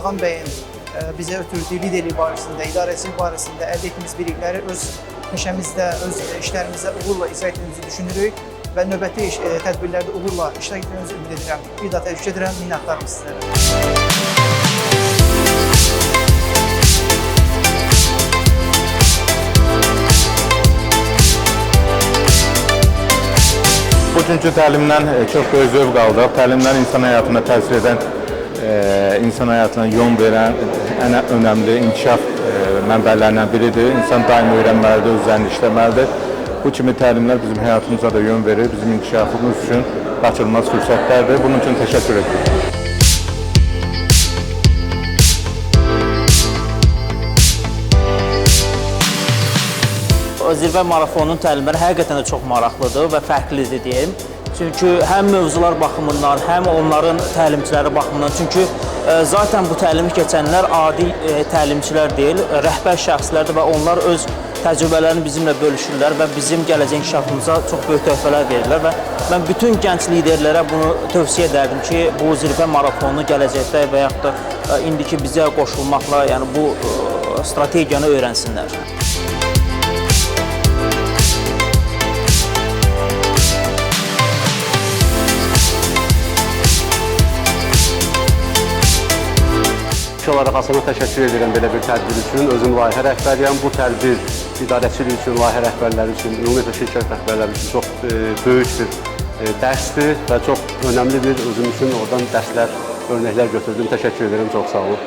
Ağam bəyin bizə ötürdüyü liderlik barəsində, idarəçilik barəsində əldə etdiyimiz bilikləri öz peşəmizdə, öz işlərimizdə uğurla icra etdiyimizi düşünürük və növbəti tədbirlərdə uğurla iştirak etdiyimizi ümid edirəm. Bir daha təşəkkür edirəm, minnətdarım sizlərə. Bugünkü təlimdən çox böyük zövq aldıq. Təlimlər insan həyatına təsir edən, insan həyatına yön verən ən önəmli inkişaf mənbələrindən biridir. İnsan daim öyrənməlidir, özlərini işləməlidir. Bu kimi təlimlər bizim həyatımıza da yön verir, bizim inkişafımız üçün qaçılmaz fürsətlərdir. Bunun üçün təşəkkür edirik. Zirvə marafonunun təlimləri həqiqətən də çox maraqlıdır və fərqlidir deyim. Çünki həm mövzular baxımından, həm onların təlimçiləri baxımından. Çünki zaten bu təlimi keçənlər adi təlimçilər deyil, rəhbər şəxslərdir və onlar öz təcrübələrini bizimlə bölüşürlər və bizim gələcək inkişafımıza çox böyük töhfələr verirlər və mən bütün gənc liderlərə bunu tövsiyə edərdim ki, bu zirvə marafonunu gələcəkdə və yaxud da indiki bizə qoşulmaqla, yəni bu strategiyanı öyrənsinlər. Olaraq Asana təşəkkür edirəm belə bir tədbir üçün. Özüm layihə rəhbəriyəm. Bu tədbir idarəçilik üçün, layihə rəhbərləri üçün, ümumiyyətlə şirkət rəhbərləri üçün çox böyük bir dərsdir və çox önəmli bir özüm üçün oradan dərslər, örnəklər götürdüm. Təşəkkür edirəm, çox sağ olun.